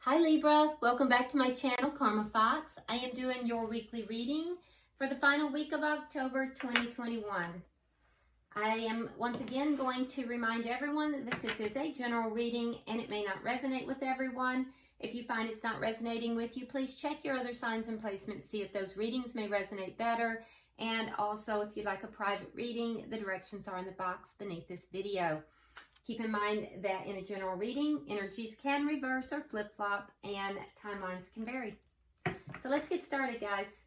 Hi Libra, welcome back to my channel, Karma Fox. I am doing your weekly reading for the final week of October 2021. I am once again going to remind everyone that this is a general reading and it may not resonate with everyone. If you find it's not resonating with you, please check your other signs and placements, see if those readings may resonate better. And also, if you'd like a private reading, the directions are in the box beneath this video. Keep in mind that in a general reading, energies can reverse or flip-flop and timelines can vary. So let's get started, guys.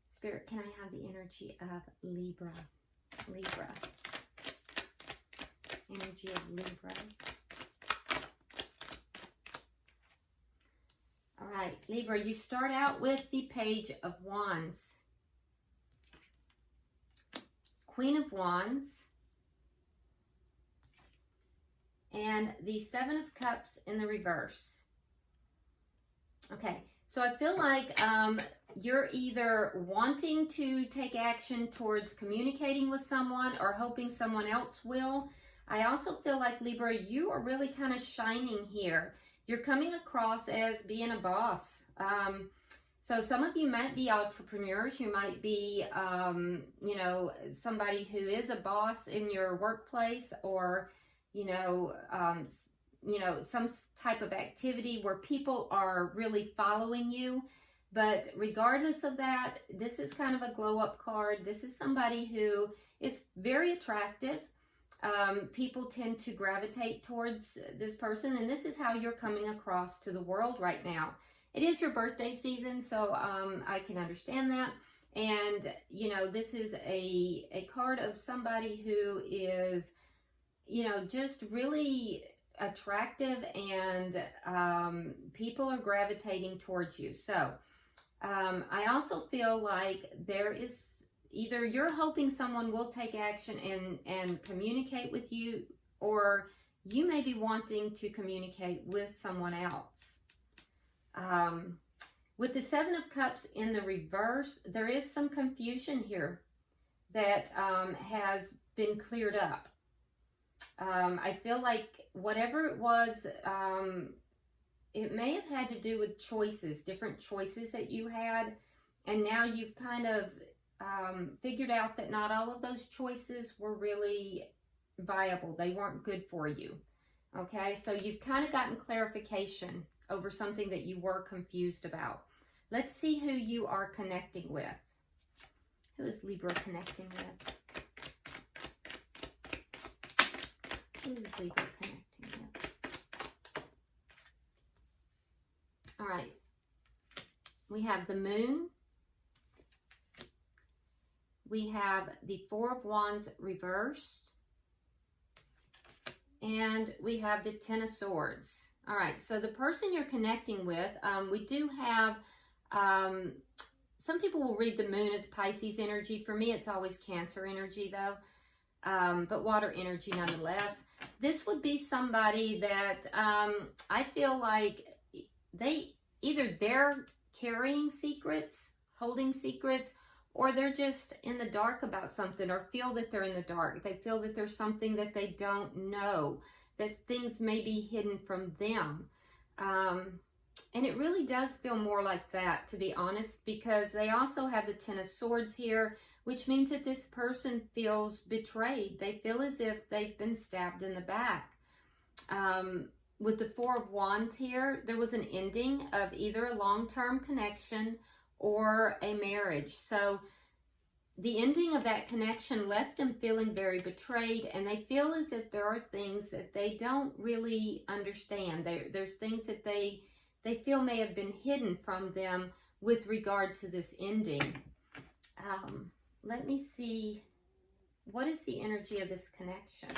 Spirit, can I have the energy of Libra? Libra. Energy of Libra. All right, Libra, you start out with the Page of Wands. Queen of Wands. And the Seven of Cups in the reverse. Okay, so I feel like you're either wanting to take action towards communicating with someone or hoping someone else will. I also feel like, Libra, you are really kind of shining here. You're coming across as being a boss. So some of you might be entrepreneurs. You might be, somebody who is a boss in your workplace, or some type of activity where people are really following you. But regardless of that, this is kind of a glow up card. This is somebody who is very attractive. People tend to gravitate towards this person, and this is how you're coming across to the world right now. It is your birthday season, so I can understand that. And, this is a card of somebody who is just really attractive, and people are gravitating towards you. So I also feel like there is either you're hoping someone will take action and communicate with you, or you may be wanting to communicate with someone else. With the Seven of Cups in the reverse, there is some confusion here that has been cleared up. I feel like whatever it was, it may have had to do with choices, different choices that you had. And now you've kind of figured out that not all of those choices were really viable. They weren't good for you. Okay, so you've kind of gotten clarification over something that you were confused about. Let's see who you are connecting with. Who is Libra connecting with? Who is Libra connecting with? All right. We have the Moon. We have the Four of Wands reversed. And we have the Ten of Swords. All right. So the person you're connecting with, we do have, some people will read the Moon as Pisces energy. For me, it's always Cancer energy, though. But water energy nonetheless. This would be somebody that I feel like they're carrying secrets, holding secrets, or they're just in the dark about something, or feel that they're in the dark. They feel that there's something that they don't know, that things may be hidden from them. And it really does feel more like that, to be honest, because they also have the Ten of Swords here, which means that this person feels betrayed. They feel as if they've been stabbed in the back. With the Four of Wands here, there was an ending of either a long-term connection or a marriage. So the ending of that connection left them feeling very betrayed, and they feel as if there are things that they don't really understand. There's things that they feel may have been hidden from them with regard to this ending. Let me see, what is the energy of this connection?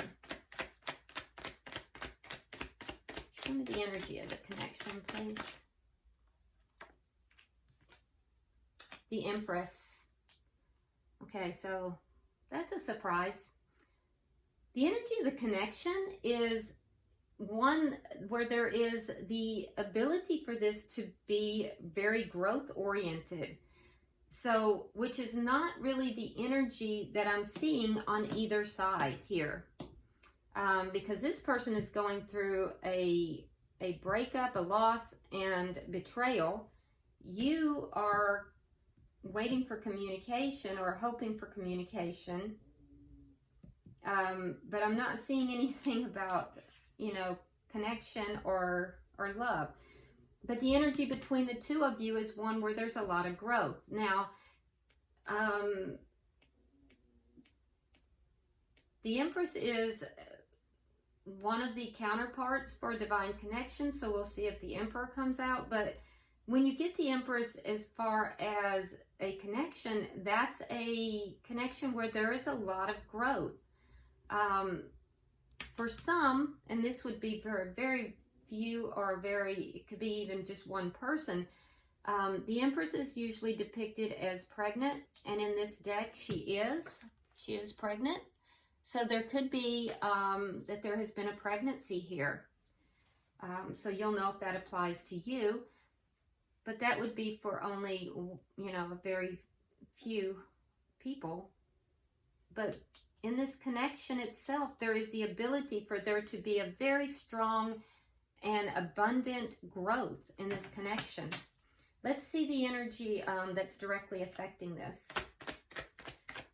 Show me the energy of the connection, please. The Empress. Okay, so that's a surprise. The energy of the connection is one where there is the ability for this to be very growth-oriented. So, which is not really the energy that I'm seeing on either side here. because this person is going through a a breakup, a loss, and betrayal, you are waiting for communication or hoping for communication. But I'm not seeing anything about, you know, connection or love. But the energy between the two of you is one where there's a lot of growth. Now, the Empress is one of the counterparts for divine connection, so we'll see if the Emperor comes out. But when you get the Empress as far as a connection, that's a connection where there is a lot of growth. For some, and this would be for very few or it could be even just one person, the Empress is usually depicted as pregnant, and in this deck she is pregnant. So there could be that there has been a pregnancy here. So you'll know if that applies to you. But that would be for only, you know, a very few people. But in this connection itself, there is the ability for there to be a very strong and abundant growth in this connection. Let's see the energy that's directly affecting this.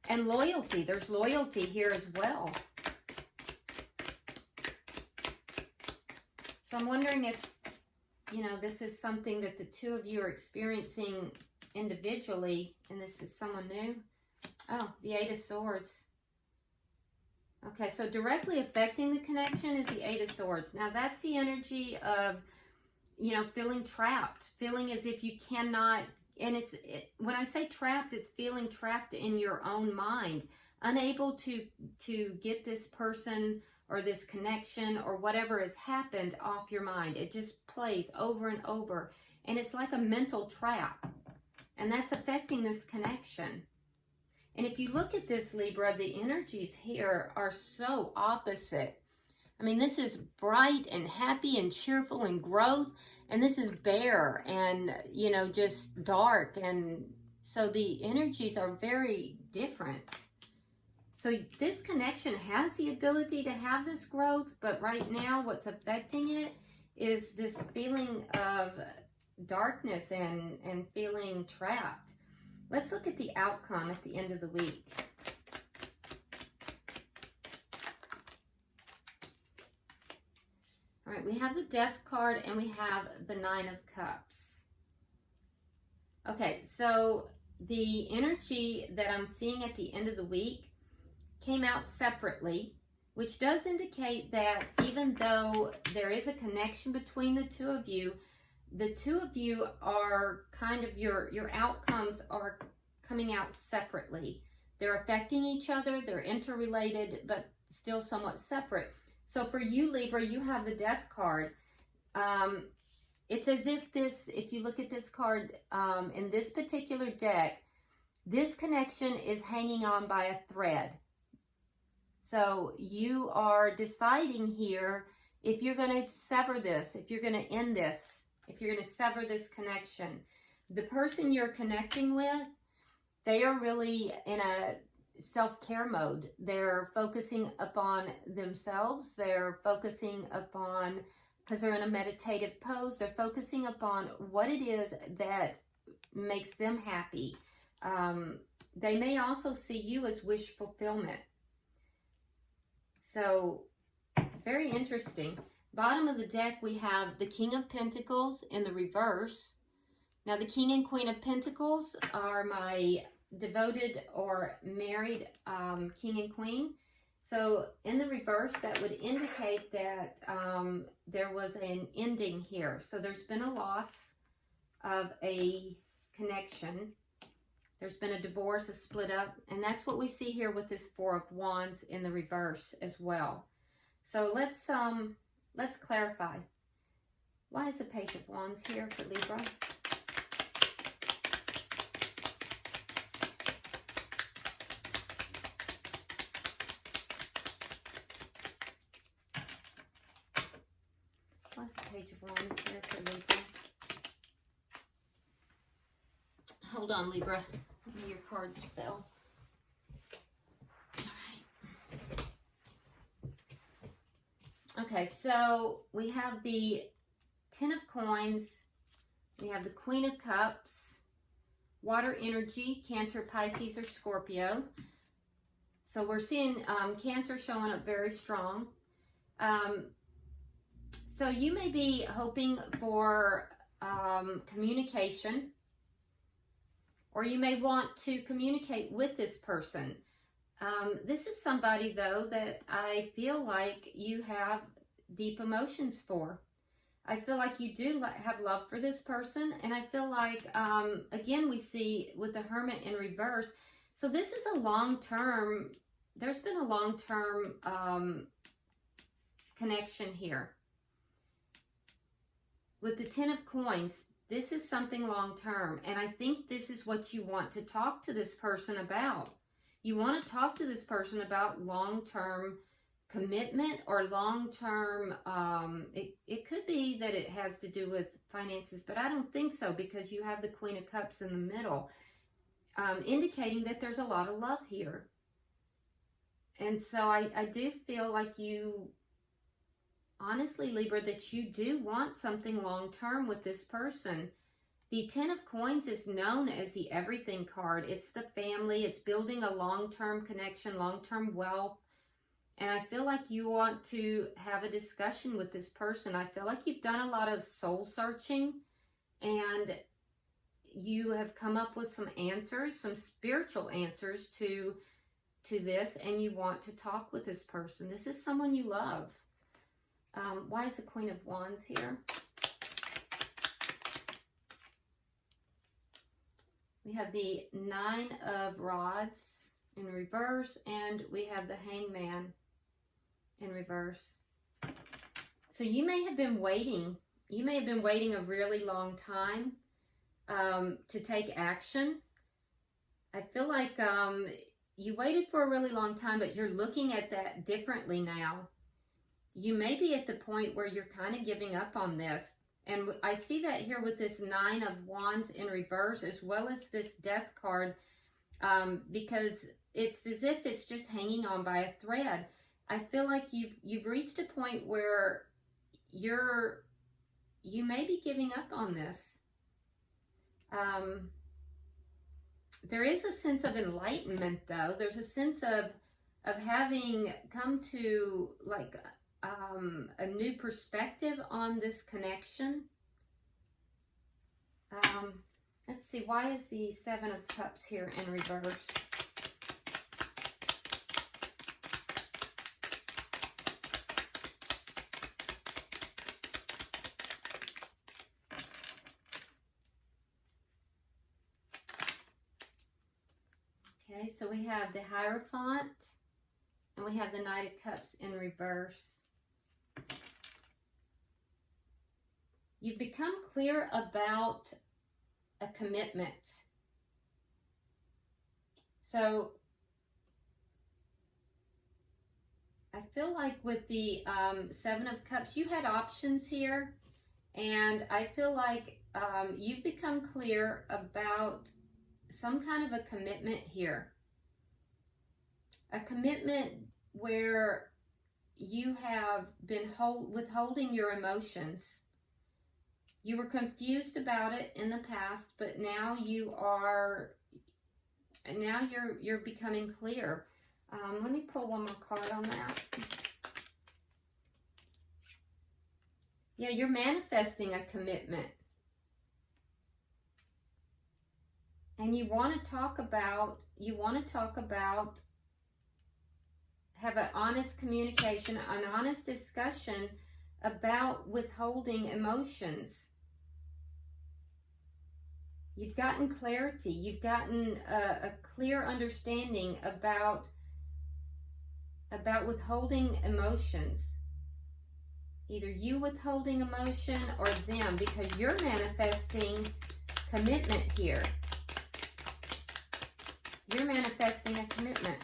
And loyalty. There's loyalty here as well. So I'm wondering if, you know, this is something that the two of you are experiencing individually, and this is someone new. Oh, the Eight of Swords. Okay, so directly affecting the connection is the Eight of Swords. Now, that's the energy of, you know, feeling trapped, feeling as if you cannot, and when I say trapped, it's feeling trapped in your own mind, unable to get this person or this connection or whatever has happened off your mind. It just plays over and over, and it's like a mental trap, and that's affecting this connection. And if you look at this, Libra, the energies here are so opposite. I mean, this is bright and happy and cheerful and growth, and this is bare and, you know, just dark. And so the energies are very different. So this connection has the ability to have this growth, but right now what's affecting it is this feeling of darkness and feeling trapped. Let's look at the outcome at the end of the week. All right, we have the Death card and we have the Nine of Cups. Okay, so the energy that I'm seeing at the end of the week came out separately, which does indicate that even though there is a connection between the two of you are kind of, your outcomes are coming out separately. They're affecting each other, they're interrelated, but still somewhat separate. So for you, Libra, you have the Death card. It's as if this, if you look at this card in this particular deck, this connection is hanging on by a thread. So you are deciding here if you're going to sever this, if you're going to end this, if you're going to sever this connection. The person you're connecting with, they are really in a self-care mode. They're focusing upon themselves. They're focusing upon, because they're in a meditative pose, they're focusing upon what it is that makes them happy. They may also see you as wish fulfillment. So, very interesting. Bottom of the deck, we have the King of Pentacles in the reverse. Now, the King and Queen of Pentacles are my devoted or married King and Queen. So, in the reverse, that would indicate that there was an ending here. So, there's been a loss of a connection. There's been a divorce, a split up, and that's what we see here with this Four of Wands in the reverse as well. So let's clarify. Why is the Page of Wands here for Libra? Why is the Page of Wands here for Libra? Hold on, Libra. Maybe your cards fell. All right. Okay, so we have the Ten of Coins. We have the Queen of Cups. Water energy, Cancer, Pisces, or Scorpio. So we're seeing Cancer showing up very strong. So you may be hoping for communication, or you may want to communicate with this person. This is somebody, though, that I feel like you have deep emotions for. I feel like you do have love for this person, and I feel like, again, we see with the Hermit in reverse. So this is a long-term, there's been a long-term connection here. With the Ten of Coins, this is something long-term, and I think this is what you want to talk to this person about. You want to talk to this person about long-term commitment or long-term, it could be that it has to do with finances, but I don't think so, because you have the Queen of Cups in the middle, indicating that there's a lot of love here. And so I do feel like you, honestly, Libra, that you do want something long-term with this person. The Ten of Coins is known as the everything card. It's the family. It's building a long-term connection, long-term wealth. And I feel like you want to have a discussion with this person. I feel like you've done a lot of soul searching, and you have come up with some answers, some spiritual answers to this, and you want to talk with this person. This is someone you love. Why is the Queen of Wands here? We have the Nine of Rods in reverse, and we have the Hangman in reverse. So you may have been waiting. You may have been waiting a really long time to take action. I feel like you waited for a really long time, but you're looking at that differently now. You may be at the point where you're kind of giving up on this. And I see that here with this Nine of Wands in reverse, as well as this Death card, because it's as if it's just hanging on by a thread. I feel like you've reached a point where you may be giving up on this. There is a sense of enlightenment, though. There's a sense of having come to like a new perspective on this connection. Let's see, why is the Seven of Cups here in reverse? Okay, so we have the Hierophant, and we have the Knight of Cups in reverse. You've become clear about a commitment. So I feel like with the Seven of Cups, you had options here, and I feel like you've become clear about some kind of a commitment here. A commitment where you have been withholding your emotions. You were confused about it in the past, but now you're becoming clear. Let me pull one more card on that. Yeah, you're manifesting a commitment. And you want to talk about, have an honest communication, an honest discussion about withholding emotions. You've gotten clarity. You've gotten a clear understanding about withholding emotions. Either you withholding emotion or them, because you're manifesting commitment here. You're manifesting a commitment,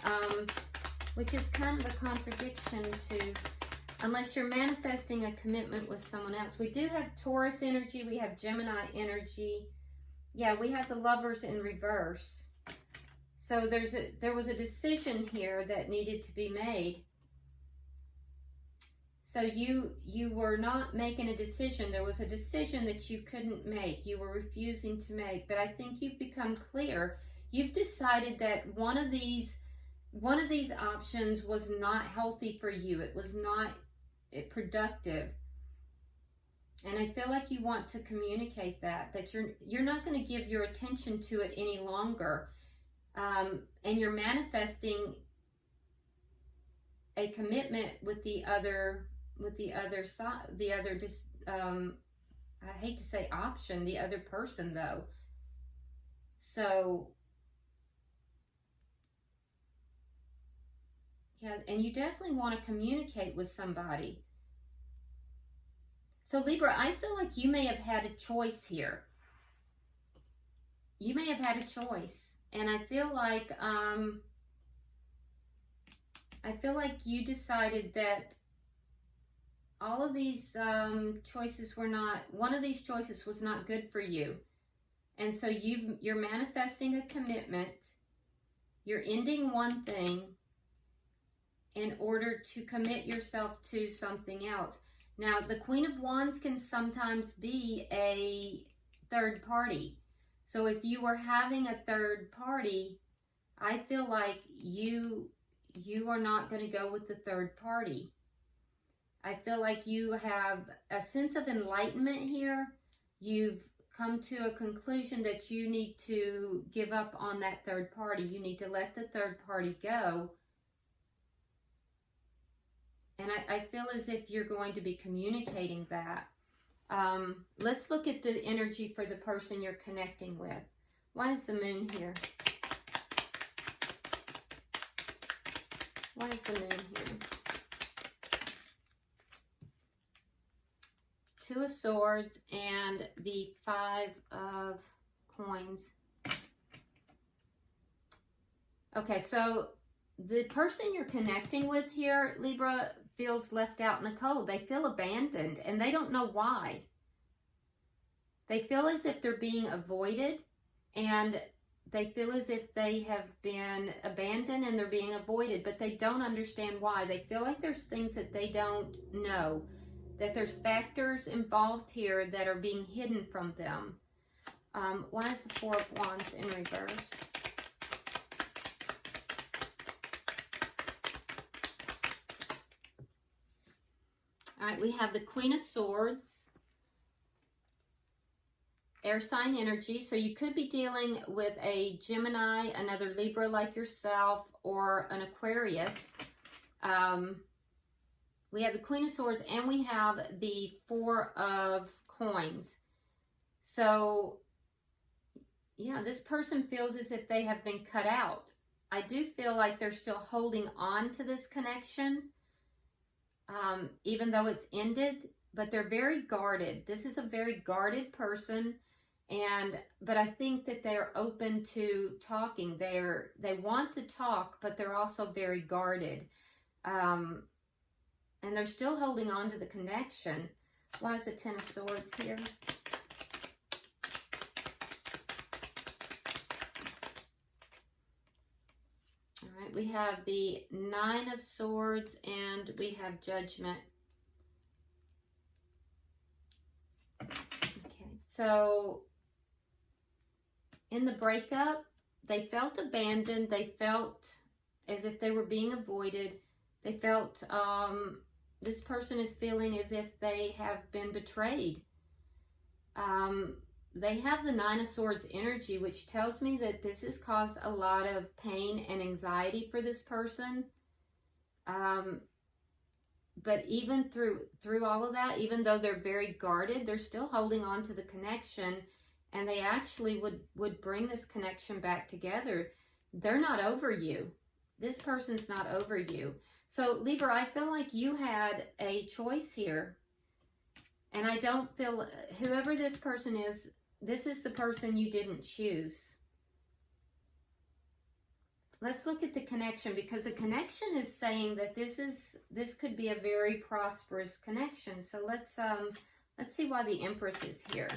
which is kind of a contradiction to, unless you're manifesting a commitment with someone else. We do have Taurus energy. We have Gemini energy. Yeah, we have the Lovers in reverse. So there was a decision here that needed to be made. So you were not making a decision. There was a decision that you couldn't make. You were refusing to make. But I think you've become clear. You've decided that one of these options was not healthy for you. It was not productive. And I feel like you want to communicate that you're not going to give your attention to it any longer. And you're manifesting a commitment with the other side, I hate to say option, the other person though. So yeah, and you definitely want to communicate with somebody. So Libra, I feel like you may have had a choice here. You may have had a choice. And I feel like you decided that all of these choices were not, one of these choices was not good for you. And so you're manifesting a commitment. You're ending one thing in order to commit yourself to something else. Now, the Queen of Wands can sometimes be a third party. So if you were having a third party, I feel like you are not going to go with the third party. I feel like you have a sense of enlightenment here. You've come to a conclusion that you need to give up on that third party. You need to let the third party go. And I feel as if you're going to be communicating that. Let's look at the energy for the person you're connecting with. Why is the moon here? Why is the moon here? Two of Swords and the Five of Coins. Okay, so the person you're connecting with here, Libra, feels left out in the cold. They feel abandoned and they don't know why. They feel as if they're being avoided and they feel as if they have been abandoned and they're being avoided, but they don't understand why. They feel like there's things that they don't know, that there's factors involved here that are being hidden from them. Why is the Four of Wands in reverse? All right, we have the Queen of Swords, air sign energy. So you could be dealing with a Gemini, another Libra like yourself, or an Aquarius. We have the Queen of Swords and we have the Four of Coins. So yeah, this person feels as if they have been cut out. I do feel like they're still holding on to this connection. Even though it's ended, but they're very guarded. This is a very guarded person, but I think that they're open to talking. They want to talk, but they're also very guarded, and they're still holding on to the connection. Why is the Ten of Swords here? We have the Nine of Swords and we have Judgment. Okay, so in the breakup, they felt abandoned. They felt as if they were being avoided. They felt this person is feeling as if they have been betrayed. They have the Nine of Swords energy, which tells me that this has caused a lot of pain and anxiety for this person. But even through all of that, even though they're very guarded, they're still holding on to the connection, and they actually would bring this connection back together. They're not over you. This person's not over you. So Libra, I feel like you had a choice here. And I don't feel, whoever this person is, this is the person you didn't choose. Let's look at the connection, because the connection is saying that this could be a very prosperous connection. So let's see why the Empress is here.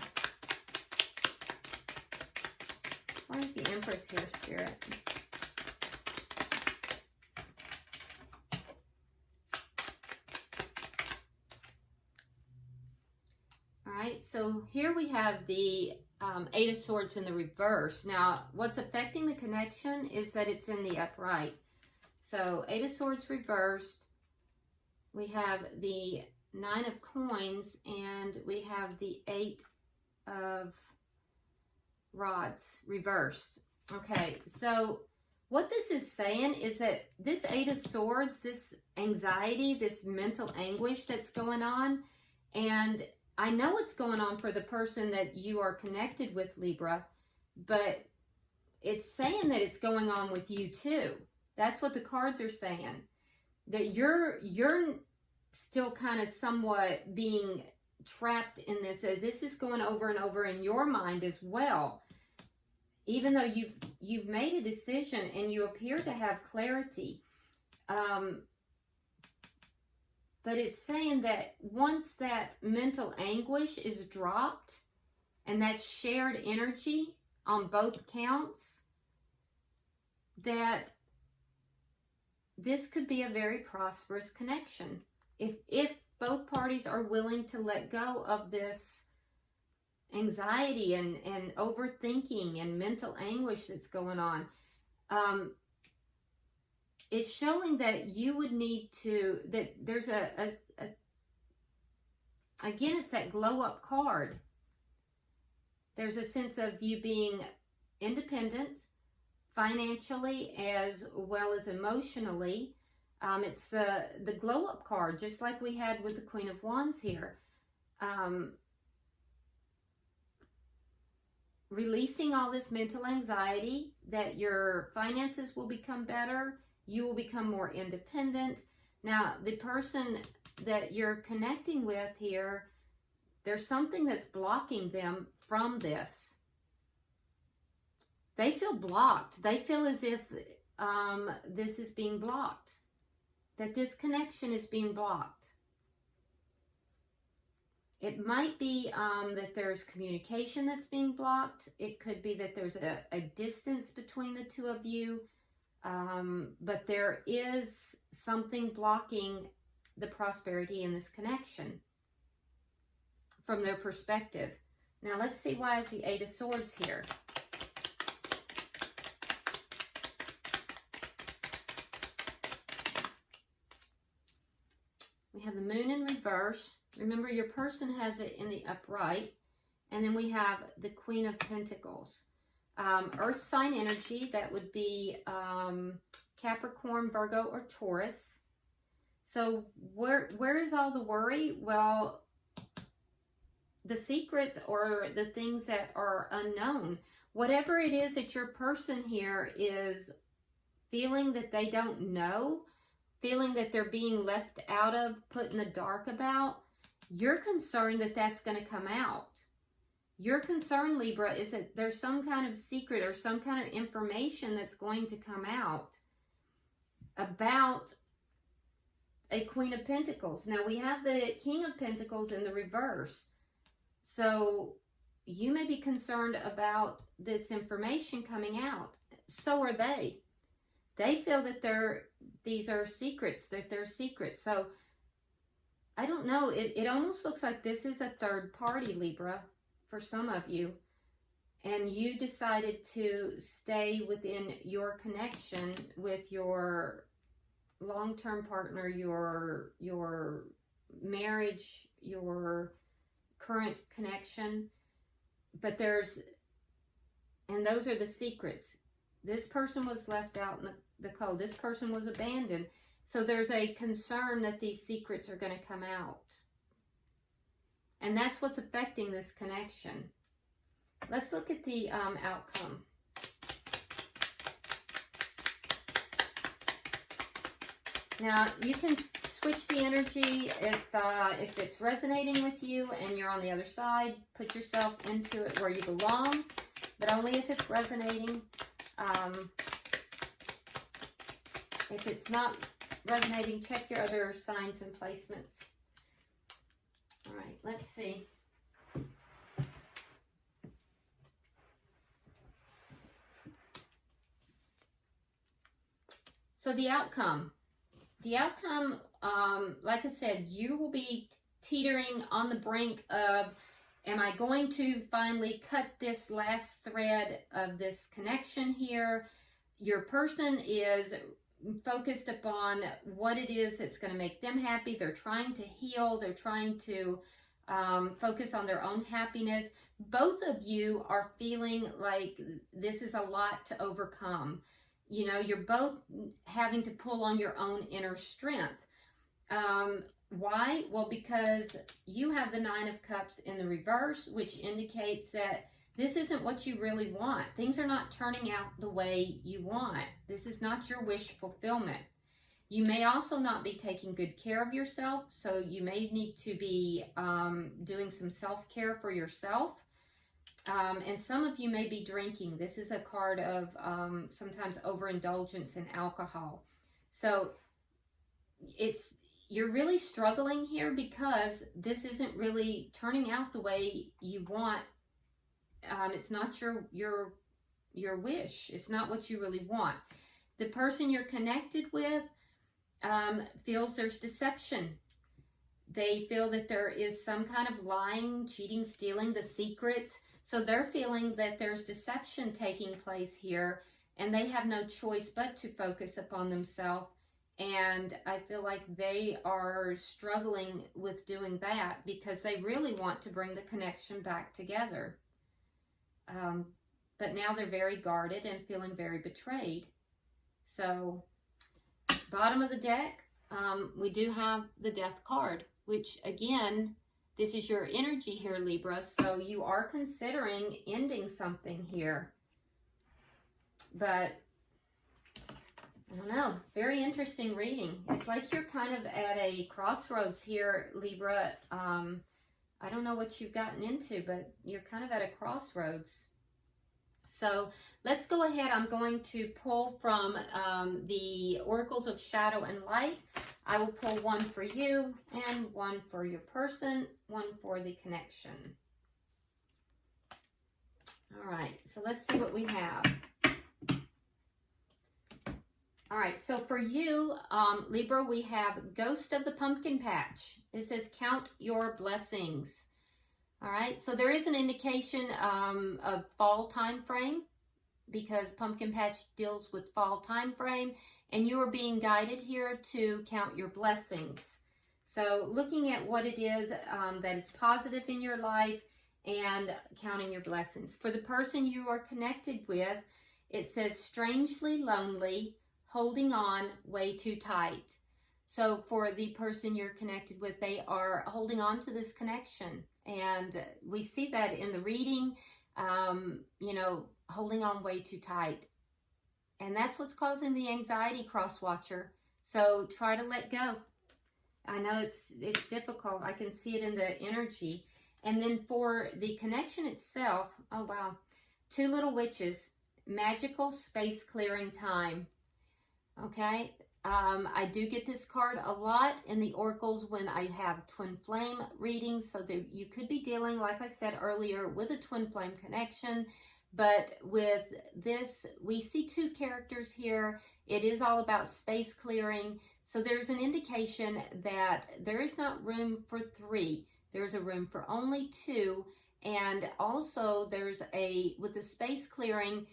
Why is the Empress here, Spirit? so here we have the Eight of Swords in the reverse. Now, what's affecting the connection is that it's in the upright. So, Eight of Swords reversed. We have the Nine of Coins, and we have the Eight of Rods reversed. Okay, so what this is saying is that this Eight of Swords, this anxiety, this mental anguish that's going on, and I know it's going on for the person that you are connected with, Libra, but it's saying that it's going on with you too. That's what the cards are saying. That you're still kind of somewhat being trapped in this. This is going over and over in your mind as well. Even though you've made a decision and you appear to have clarity. But it's saying that once that mental anguish is dropped and that shared energy on both counts, that this could be a very prosperous connection. If both parties are willing to let go of this anxiety and overthinking and mental anguish that's going on, it's showing that you would need to, that there's again, it's that glow up card. There's a sense of you being independent financially as well as emotionally. It's the glow up card, just like we had with the Queen of Wands here. Releasing all this mental anxiety, that your finances will become better, you will become more independent. Now, the person that you're connecting with here, there's something that's blocking them from this. They feel blocked. They feel as if this is being blocked, that this connection is being blocked. It might be that there's communication that's being blocked. It could be that there's a distance between the two of you. But there is something blocking the prosperity in this connection from their perspective. Now let's see, why is the Eight of Swords here? We have the Moon in reverse. Remember, your person has it in the upright. And then we have the Queen of Pentacles. Earth sign energy, that would be Capricorn, Virgo, or Taurus. So where is all the worry? Well, the secrets or the things that are unknown. Whatever it is that your person here is feeling that they don't know, feeling that they're being left out of, put in the dark about, you're concerned that that's going to come out. Your concern, Libra, is that there's some kind of secret or some kind of information that's going to come out about a Queen of Pentacles. Now, we have the King of Pentacles in the reverse. So, you may be concerned about this information coming out. So are they. They feel that these are secrets, that they're secrets. So, I don't know. It almost looks like this is a third party, Libra, for some of you. And you decided to stay within your connection with your long-term partner, your marriage, your current connection. But those are the secrets. This person was left out in the cold. This person was abandoned. So there's a concern that these secrets are going to come out. And that's what's affecting this connection. Let's look at the outcome. Now, you can switch the energy if it's resonating with you and you're on the other side. Put yourself into it where you belong, but only if it's resonating. If it's not resonating, check your other signs and placements. All right, let's see. So the outcome, like I said, you will be teetering on the brink of Am I going to finally cut this last thread of this connection here? Your person is focused upon what it is that's going to make them happy. They're trying to heal. They're trying to focus on their own happiness. Both of you are feeling like this is a lot to overcome. You know, you're both having to pull on your own inner strength. Why? Well, because you have the Nine of Cups in the reverse, which indicates that this isn't what you really want. Things are not turning out the way you want. This is not your wish fulfillment. You may also not be taking good care of yourself, so you may need to be doing some self-care for yourself. And some of you may be drinking. This is a card of sometimes overindulgence in alcohol. So you're really struggling here because this isn't really turning out the way you want. It's not your wish. It's not what you really want. The person you're connected with feels there's deception. They feel that there is some kind of lying, cheating, stealing, the secrets. So they're feeling that there's deception taking place here, and they have no choice but to focus upon themselves. And I feel like they are struggling with doing that because they really want to bring the connection back together. But now they're very guarded and feeling very betrayed. So, bottom of the deck, we do have the Death card, which again, this is your energy here, Libra. So you are considering ending something here. But I don't know, very interesting reading. It's like you're kind of at a crossroads here, Libra. I don't know what you've gotten into, but you're kind of at a crossroads. So let's go ahead. I'm going to pull from the Oracles of Shadow and Light. I will pull one for you and one for your person, one for the connection. All right, so let's see what we have. All right, so for you, Libra, we have Ghost of the Pumpkin Patch. It says, count your blessings. All right, so there is an indication of fall time frame because Pumpkin Patch deals with fall time frame, and you are being guided here to count your blessings. So looking at what it is that is positive in your life and counting your blessings. For the person you are connected with, it says, strangely lonely, holding on way too tight. So for the person you're connected with, they are holding on to this connection. And we see that in the reading, you know, holding on way too tight. And that's what's causing the anxiety, cross watcher. So try to let go. I know it's difficult. I can see it in the energy. And then for the connection itself, oh wow, two little witches, magical space clearing time. Okay, I do get this card a lot in the oracles when I have twin flame readings. So there, you could be dealing, like I said earlier, with a twin flame connection. But with this, we see two characters here. It is all about space clearing. So there's an indication that there is not room for three. There's a room for only two. And also there's with the space clearing,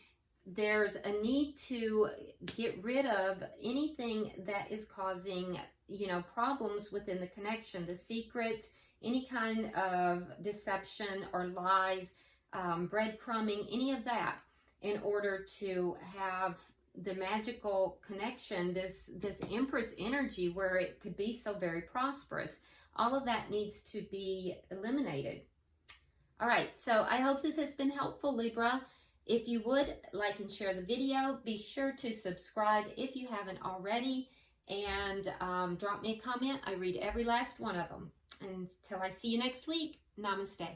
there's a need to get rid of anything that is causing, you know, problems within the connection, the secrets, any kind of deception or lies, breadcrumbing, any of that, in order to have the magical connection, this Empress energy where it could be so very prosperous. All of that needs to be eliminated. All right, so I hope this has been helpful, Libra. If you would like and share the video, be sure to subscribe if you haven't already, and drop me a comment. I read every last one of them. Until I see you next week, namaste.